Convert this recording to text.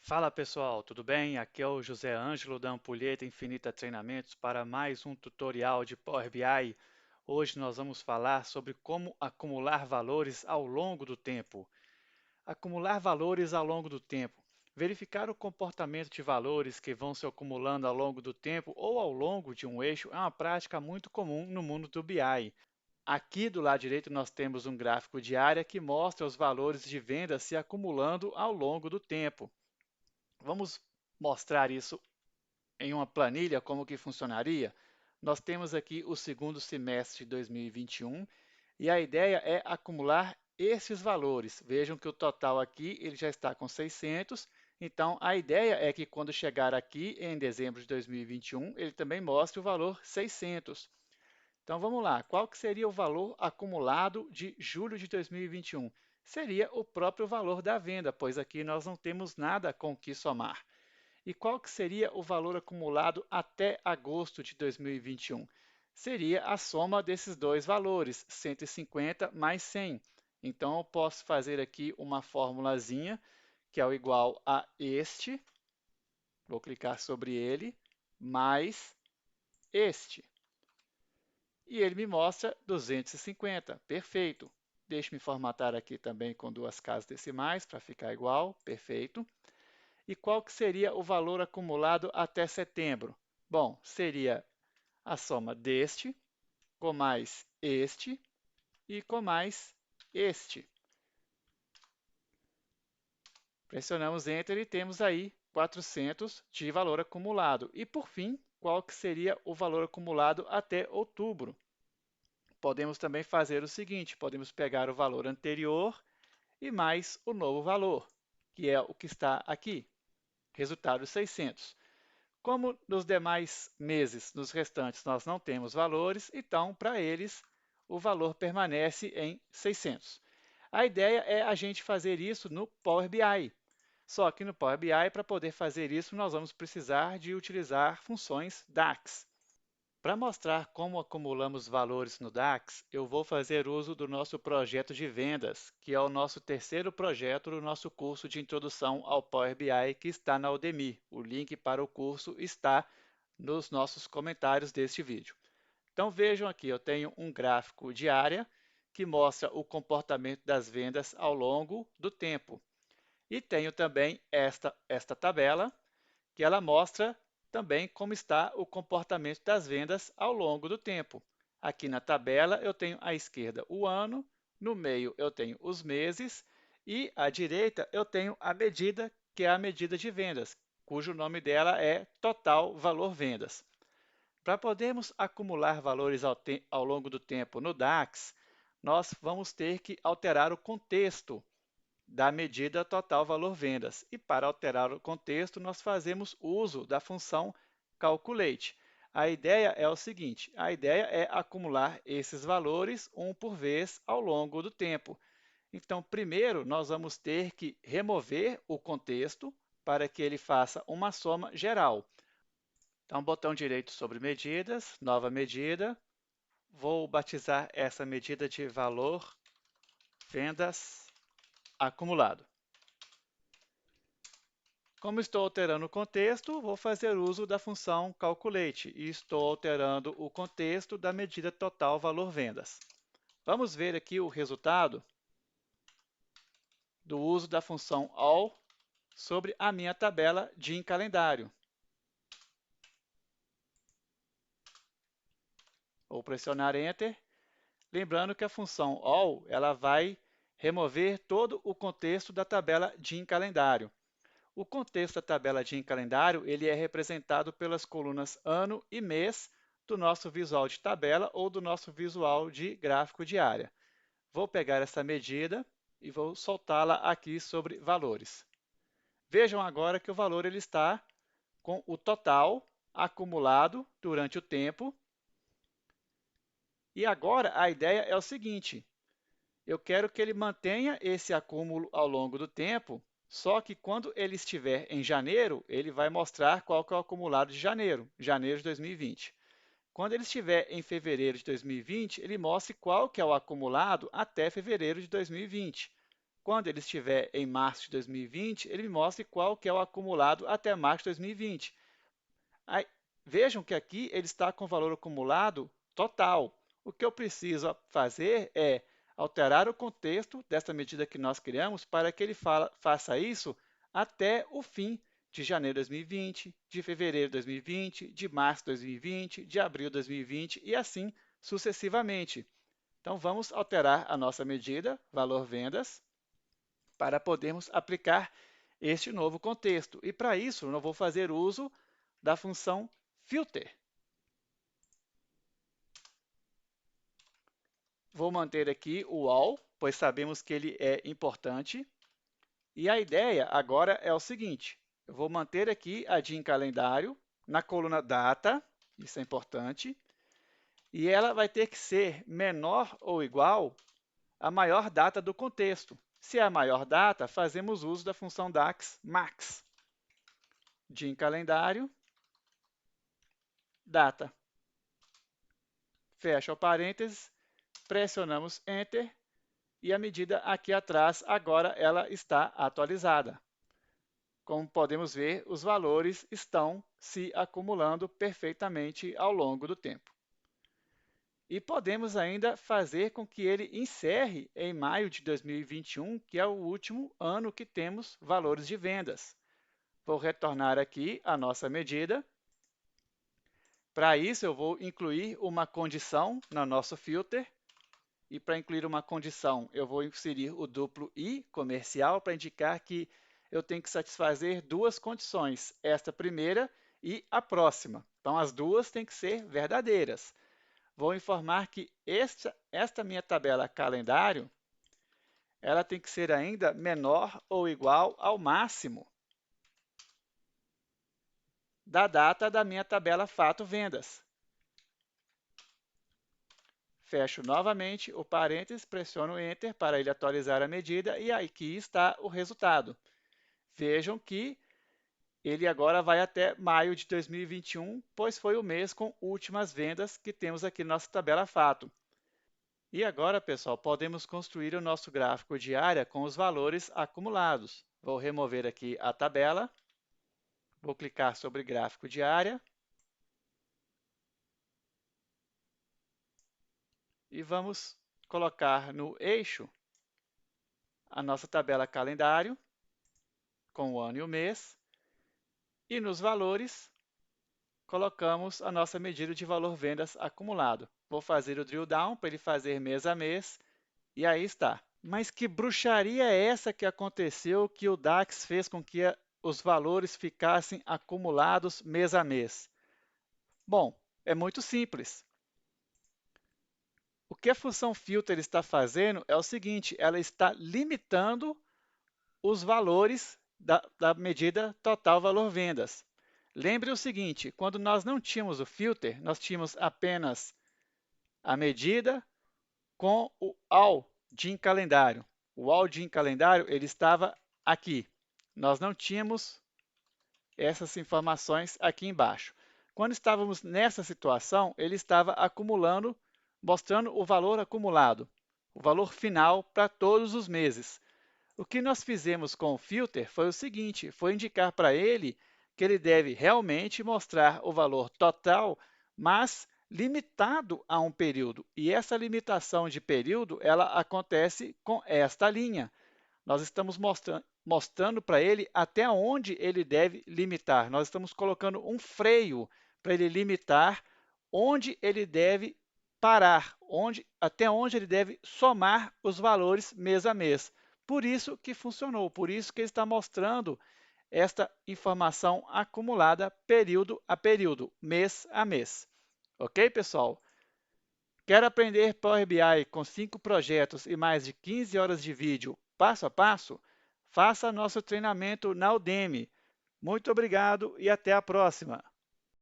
Fala pessoal, tudo bem? Aqui é o José Ângelo da Ampulheta Infinita Treinamentos para mais um tutorial de Power BI. Hoje nós vamos falar sobre como acumular valores ao longo do tempo. Acumular valores ao longo do tempo. Verificar o comportamento de valores que vão se acumulando ao longo do tempo ou ao longo de um eixo é uma prática muito comum no mundo do BI. Aqui do lado direito nós temos um gráfico de área que mostra os valores de venda se acumulando ao longo do tempo. Vamos mostrar isso em uma planilha, como que funcionaria? Nós temos aqui o segundo semestre de 2021 e a ideia é acumular esses valores. Vejam que o total aqui ele já está com 600, então a ideia é que quando chegar aqui em dezembro de 2021, ele também mostre o valor 600. Então vamos lá, qual que seria o valor acumulado de julho de 2021? Seria o próprio valor da venda, pois aqui nós não temos nada com o que somar. E qual que seria o valor acumulado até agosto de 2021? Seria a soma desses dois valores, 150 mais 100. Então, eu posso fazer aqui uma formulazinha, que é o igual a este, vou clicar sobre ele, mais este. E ele me mostra 250, perfeito. Deixe-me formatar aqui também com duas casas decimais para ficar igual, perfeito. E qual que seria o valor acumulado até setembro? Bom, seria a soma deste com mais este e com mais este. Pressionamos Enter e temos aí 400 de valor acumulado. E por fim, qual que seria o valor acumulado até outubro? Podemos também fazer o seguinte, podemos pegar o valor anterior e mais o novo valor, que é o que está aqui, resultado 600. Como nos demais meses, nos restantes, nós não temos valores, então, para eles, o valor permanece em 600. A ideia é a gente fazer isso no Power BI. Só que no Power BI, para poder fazer isso, nós vamos precisar de utilizar funções DAX. Para mostrar como acumulamos valores no DAX, eu vou fazer uso do nosso projeto de vendas, que é o nosso terceiro projeto do nosso curso de introdução ao Power BI que está na Udemy. O link para o curso está nos nossos comentários deste vídeo. Então vejam aqui, eu tenho um gráfico de área que mostra o comportamento das vendas ao longo do tempo. E tenho também esta tabela que ela mostra também como está o comportamento das vendas ao longo do tempo. Aqui na tabela eu tenho à esquerda o ano, no meio eu tenho os meses e à direita eu tenho a medida, que é a medida de vendas, cujo nome dela é total valor vendas. Para podermos acumular valores ao longo do tempo no DAX, nós vamos ter que alterar o contexto da medida total valor vendas. E para alterar o contexto, nós fazemos uso da função calculate. A ideia é o seguinte, a ideia é acumular esses valores um por vez ao longo do tempo. Então, primeiro, nós vamos ter que remover o contexto para que ele faça uma soma geral. Então, botão direito sobre medidas, nova medida. Vou batizar essa medida de valor vendas acumulado. Como estou alterando o contexto, vou fazer uso da função calculate e estou alterando o contexto da medida total valor vendas. Vamos ver aqui o resultado do uso da função all sobre a minha tabela de calendário. Vou pressionar Enter, lembrando que a função all ela vai remover todo o contexto da tabela de calendário. O contexto da tabela de calendário ele é representado pelas colunas ano e mês do nosso visual de tabela ou do nosso visual de gráfico de área. Vou pegar essa medida e vou soltá-la aqui sobre valores. Vejam agora que o valor ele está com o total acumulado durante o tempo. E agora a ideia é o seguinte, eu quero que ele mantenha esse acúmulo ao longo do tempo, só que quando ele estiver em janeiro, ele vai mostrar qual que é o acumulado de janeiro, janeiro de 2020. Quando ele estiver em fevereiro de 2020, ele mostre qual que é o acumulado até fevereiro de 2020. quando ele estiver em março de 2020, ele me mostre qual que é o acumulado até março de 2020. Aí, vejam que aqui ele está com o valor acumulado total. O que eu preciso fazer é alterar o contexto desta medida que nós criamos para que ele faça isso até o fim de janeiro de 2020, de fevereiro de 2020, de março de 2020, de abril de 2020 e assim sucessivamente. Então, vamos alterar a nossa medida, valor vendas, para podermos aplicar este novo contexto. E para isso, eu vou fazer uso da função filter. Vou manter aqui o all, pois sabemos que ele é importante. E a ideia agora é o seguinte, eu vou manter aqui a dia em calendário na coluna data, isso é importante, e ela vai ter que ser menor ou igual à maior data do contexto. Se é a maior data, fazemos uso da função DAX max. Dia em calendário, data. Fecha o parênteses, pressionamos Enter e a medida aqui atrás agora ela está atualizada. Como podemos ver, os valores estão se acumulando perfeitamente ao longo do tempo. E podemos ainda fazer com que ele encerre em maio de 2021, que é o último ano que temos valores de vendas. Vou retornar aqui a nossa medida. Para isso, eu vou incluir uma condição no nosso filter. E para incluir uma condição, eu vou inserir o duplo I comercial para indicar que eu tenho que satisfazer duas condições, esta primeira e a próxima. Então, as duas têm que ser verdadeiras. Vou informar que esta minha tabela calendário, ela tem que ser ainda menor ou igual ao máximo da data da minha tabela fato vendas. Fecho novamente o parênteses, pressiono Enter para ele atualizar a medida e aqui está o resultado. Vejam que ele agora vai até maio de 2021, pois foi o mês com últimas vendas que temos aqui na nossa tabela fato. E agora, pessoal, podemos construir o nosso gráfico de área com os valores acumulados. Vou remover aqui a tabela, vou clicar sobre gráfico de área e vamos colocar no eixo a nossa tabela calendário com o ano e o mês e nos valores colocamos a nossa medida de valor vendas acumulado. Vou fazer o drill down para ele fazer mês a mês e aí está. Mas que bruxaria é essa que aconteceu que o DAX fez com que os valores ficassem acumulados mês a mês? Bom, é muito simples. O que a função filter está fazendo é o seguinte, ela está limitando os valores da medida total valor vendas. Lembre o seguinte, quando nós não tínhamos o filter, nós tínhamos apenas a medida com o all dia em calendário. O all dia em calendário ele estava aqui. Nós não tínhamos essas informações aqui embaixo. Quando estávamos nessa situação, ele estava acumulando, mostrando o valor acumulado, o valor final para todos os meses. O que nós fizemos com o filter foi o seguinte, foi indicar para ele que ele deve realmente mostrar o valor total, mas limitado a um período. E essa limitação de período, ela acontece com esta linha. Nós estamos mostrando para ele até onde ele deve limitar. Nós estamos colocando um freio para ele limitar onde ele deve parar, até onde ele deve somar os valores mês a mês. Por isso que funcionou, por isso que ele está mostrando esta informação acumulada período a período, mês a mês. Ok, pessoal? Quer aprender Power BI com 5 projetos e mais de 15 horas de vídeo passo a passo? Faça nosso treinamento na Udemy. Muito obrigado e até a próxima!